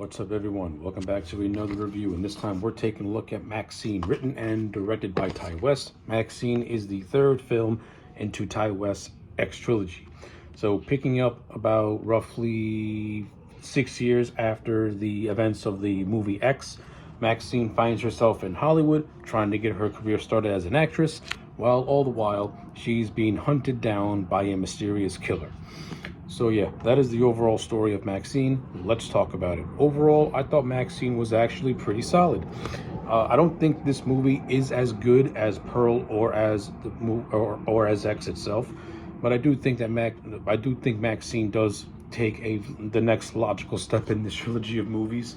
What's up, everyone? Welcome back to another review, and this time we're taking a look at MaXXXine, written and directed by Ty West. MaXXXine is the third film into Ty West's X Trilogy. So picking up about roughly 6 years after the events of the movie X, MaXXXine finds herself in Hollywood trying to get her career started as an actress, while all the while she's being hunted down by a mysterious killer. So yeah, that is the overall story of MaXXXine. Let's talk about it. Overall, I thought MaXXXine was actually pretty solid. I don't think this movie is as good as Pearl or as or as X itself, but I do think that MaXXXine does take the next logical step in this trilogy of movies.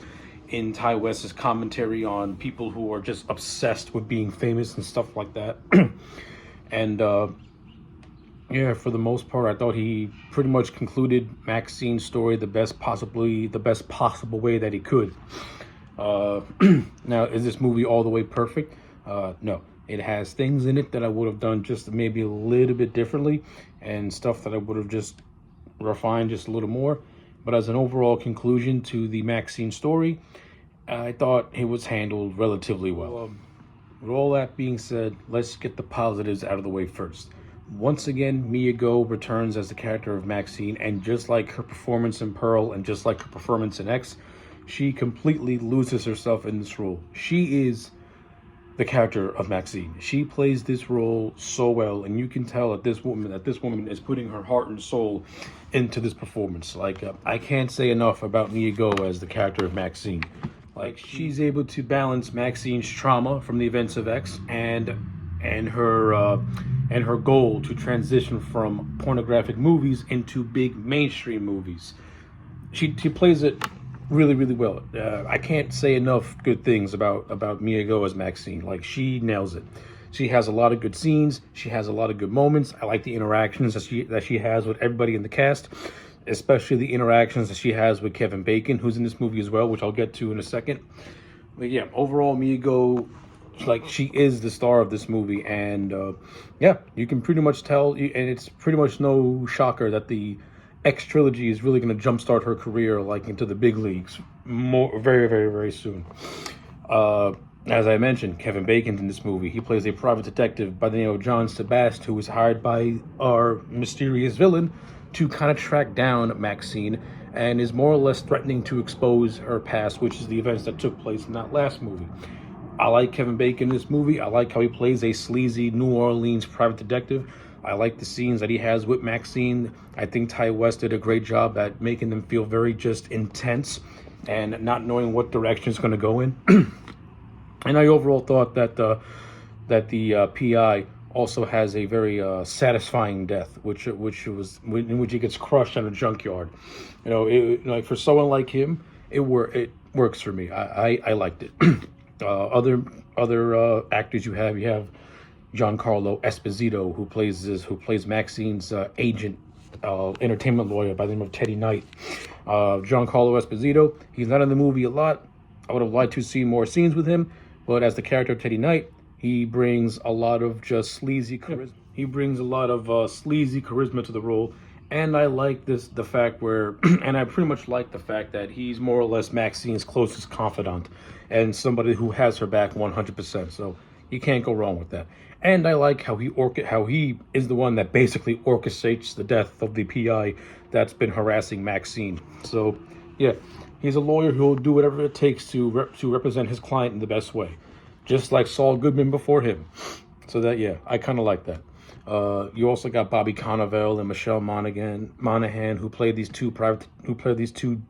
In Ty West's commentary on people who are just obsessed with being famous and stuff like that, and yeah, for the most part, I thought he pretty much concluded MaXXXine's story the best possible way that he could. Now, is this movie all the way perfect? No. It has things in it that I would have done just maybe a little bit differently, and stuff that I would have just refined just a little more. But as an overall conclusion to the MaXXXine story, I thought it was handled relatively well. With all that being said, let's get the positives out of the way first. Once again, Mia Goh returns as the character of MaXXXine, and just like her performance in Pearl and just like her performance in X, she completely loses herself in this role. She is the character of MaXXXine. She plays this role so well, and you can tell that this woman is putting her heart and soul into this performance. I can't say enough about Mia Goh as the character of MaXXXine. She's able to balance MaXXXine's trauma from the events of X and her goal to transition from pornographic movies into big mainstream movies. She plays it really, really well. I can't say enough good things about Mia Goh as MaXXXine. She nails it. She has a lot of good scenes. She has a lot of good moments. I like the interactions that she has with everybody in the cast, especially the interactions that she has with Kevin Bacon, who's in this movie as well, which I'll get to in a second. But yeah, overall, Mia Goh, she is the star of this movie, and yeah, you can pretty much tell, and it's pretty much no shocker that the X trilogy is really going to jumpstart her career into the big leagues very, very, very soon. As I mentioned, Kevin Bacon's in this movie. He plays a private detective by the name of John Sebast, who is hired by our mysterious villain to kind of track down MaXXXine, and is more or less threatening to expose her past, which is the events that took place in that last movie. I like Kevin Bacon in this movie. I like how he plays a sleazy New Orleans private detective. I like the scenes that he has with MaXXXine. I think Ty West did a great job at making them feel very just intense and not knowing what direction it's going to go in. And I overall thought that the PI also has a very satisfying death, in which he gets crushed in a junkyard. For someone like him, it works for me. I liked it. Other actors you have Giancarlo Esposito, who plays MaXXXine's agent, entertainment lawyer by the name of Teddy Knight. Giancarlo Esposito, he's not in the movie a lot. I would have liked to see more scenes with him, but as the character of Teddy Knight, he brings a lot of just sleazy charisma. He brings a lot of sleazy charisma to the role, and I like the fact that he's more or less MaXXXine's closest confidant and somebody who has her back 100%. So you can't go wrong with that. And I like how he is the one that basically orchestrates the death of the PI that's been harassing MaXXXine. So yeah, he's a lawyer who will do whatever it takes to represent his client in the best way, just like Saul Goodman before him. So that, yeah, I kind of like that. You also got Bobby Cannavale and Michelle Monaghan, who play these two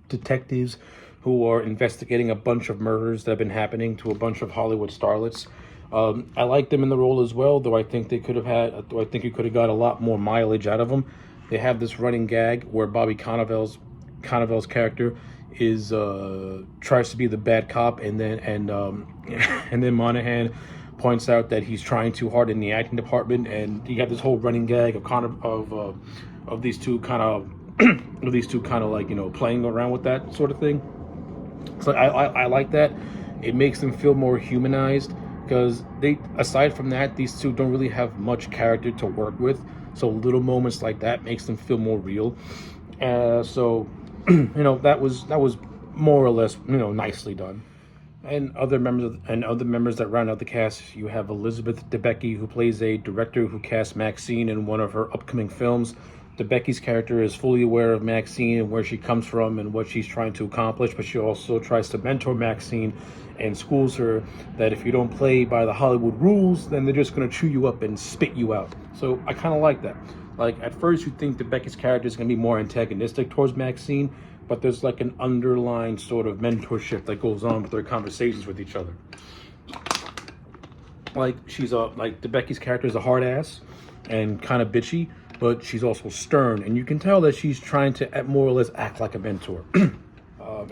detectives who are investigating a bunch of murders that have been happening to a bunch of Hollywood starlets. I like them in the role as well, though I think you could have got a lot more mileage out of them. They have this running gag where Bobby Cannavale's character tries to be the bad cop, and then Monaghan points out that he's trying too hard in the acting department, and you got this whole running gag of these two kind of playing around with that sort of thing. So I like that. It makes them feel more humanized, because aside from that, these two don't really have much character to work with. So little moments like that makes them feel more real. So that was more or less, nicely done. And other members that round out the cast, you have Elizabeth Debicki, who plays a director who cast Maxine in one of her upcoming films. Debicki's character is fully aware of Maxine and where she comes from and what she's trying to accomplish, but she also tries to mentor Maxine and schools her that if you don't play by the Hollywood rules, then they're just going to chew you up and spit you out. So I kind of like that. Like, at first you think Debicki's character is going to be more antagonistic towards Maxine, but there's like an underlying sort of mentorship that goes on with their conversations with each other. Like, Debicki's character is a hard ass and kind of bitchy, but she's also stern, and you can tell that she's trying to more or less act like a mentor.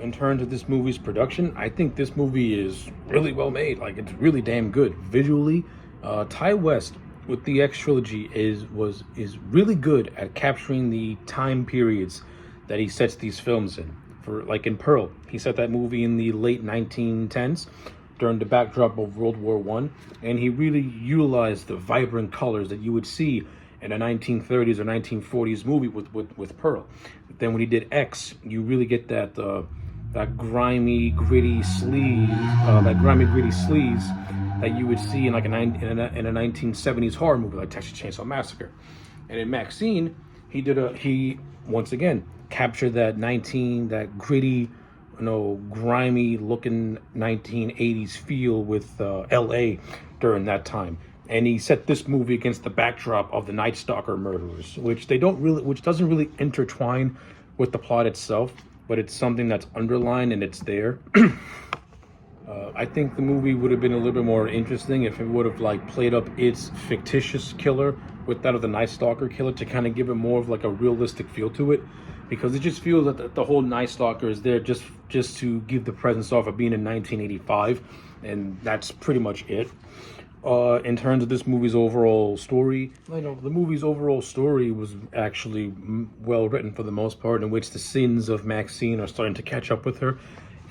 In terms of this movie's production, I think this movie is really well made. Like, it's really damn good visually. Ty West with the X Trilogy is really good at capturing the time periods that he sets these films in. For like in Pearl, he set that movie in the late 1910s during the backdrop of World War One, and he really utilized the vibrant colors that you would see in a 1930s or 1940s movie with Pearl. But then when he did X, you really get that grimy, gritty sleaze, that you would see in like in a 1970s horror movie like Texas Chainsaw Massacre. And in MaXXXine, he once again captured that gritty, grimy looking 1980s feel with LA during that time. And he set this movie against the backdrop of the Night Stalker murderers, which doesn't really intertwine with the plot itself, but it's something that's underlined and it's there. I think the movie would have been a little bit more interesting if it would have like played up its fictitious killer with that of the Night Stalker killer to kind of give it more of like a realistic feel to it, because it just feels that the whole Night Stalker is there just to give the presence off of being in 1985, and that's pretty much it. In terms of this movie's overall story, the movie's overall story was actually well written for the most part, in which the sins of Maxine are starting to catch up with her.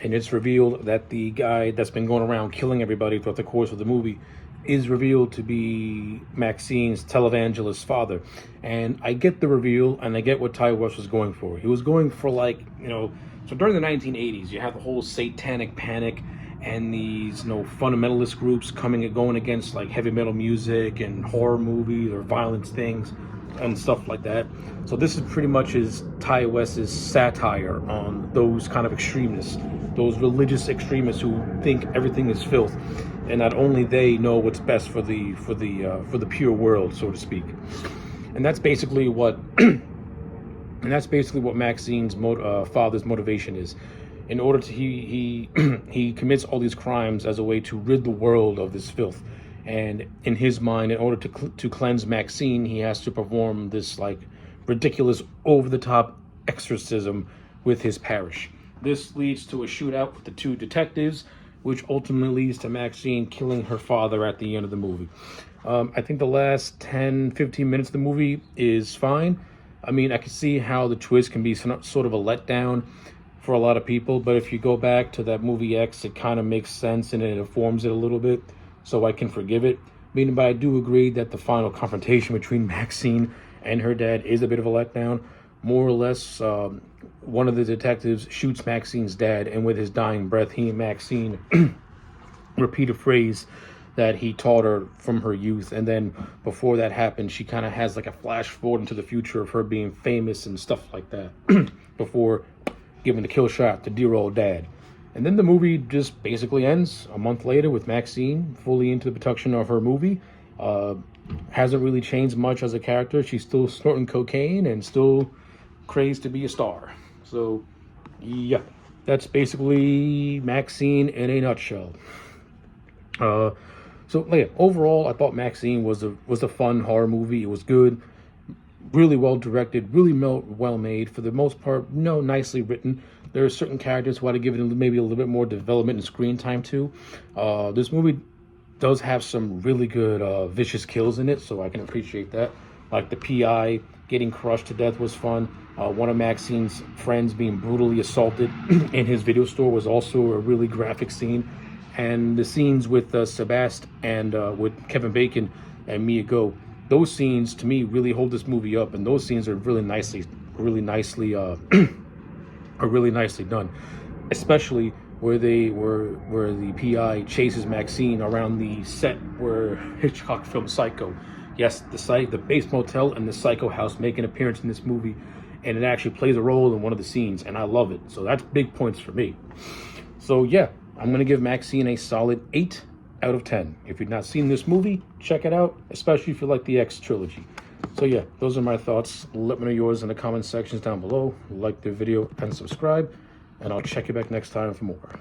And it's revealed that the guy that's been going around killing everybody throughout the course of the movie is revealed to be Maxine's televangelist father. And I get the reveal, and I get what Ty West was going for. He was going for so during the 1980s, you have the whole satanic panic and these fundamentalist groups coming and going against like heavy metal music and horror movies or violence things and stuff like that. So this is pretty much Ty West's satire on those kind of extremists, those religious extremists who think everything is filth, and not only they know what's best for the pure world, so to speak. And that's basically what Maxine's father's motivation is. In order to he commits all these crimes as a way to rid the world of this filth. And in his mind, in order to cleanse Maxine, he has to perform this like ridiculous, over-the-top exorcism with his parish. This leads to a shootout with the two detectives, which ultimately leads to Maxine killing her father at the end of the movie. I think the last 10-15 minutes of the movie is fine. I mean, I can see how the twist can be sort of a letdown for a lot of people, but if you go back to that movie X, it kind of makes sense and it informs it a little bit, so I can forgive it. But I do agree that the final confrontation between Maxine and her dad is a bit of a letdown. More or less, one of the detectives shoots Maxine's dad, and with his dying breath, he and Maxine repeat a phrase that he taught her from her youth. And then before that happened, she kind of has like a flash forward into the future of her being famous and stuff like that before giving the kill shot to dear old dad. And then the movie just basically ends a month later with Maxine fully into the production of her movie. Hasn't really changed much as a character. She's still snorting cocaine and still crazed to be a star. So, yeah, that's basically Maxine in a nutshell. Overall, I thought Maxine was a fun horror movie. It was good, really well directed, really well made. For the most part, nicely written. There are certain characters who I had to give it maybe a little bit more development and screen time to. This movie does have some really good vicious kills in it, so I can appreciate that. Like the PI getting crushed to death was fun. One of Maxine's friends being brutally assaulted in his video store was also a really graphic scene. And the scenes with Sebast and with Kevin Bacon and Mia Goh, those scenes to me really hold this movie up, and those scenes are really nicely done. especially where the PI chases Maxine around the set where Hitchcock filmed Psycho. Yes, the base motel and the Psycho house make an appearance in this movie, and it actually plays a role in one of the scenes, and I love it. So that's big points for me. So yeah, I'm going to give MaXXXine a solid 8 out of 10. If you've not seen this movie, check it out, especially if you like the X trilogy. So yeah, those are my thoughts. Let me know yours in the comment sections down below. Like the video and subscribe, and I'll check you back next time for more.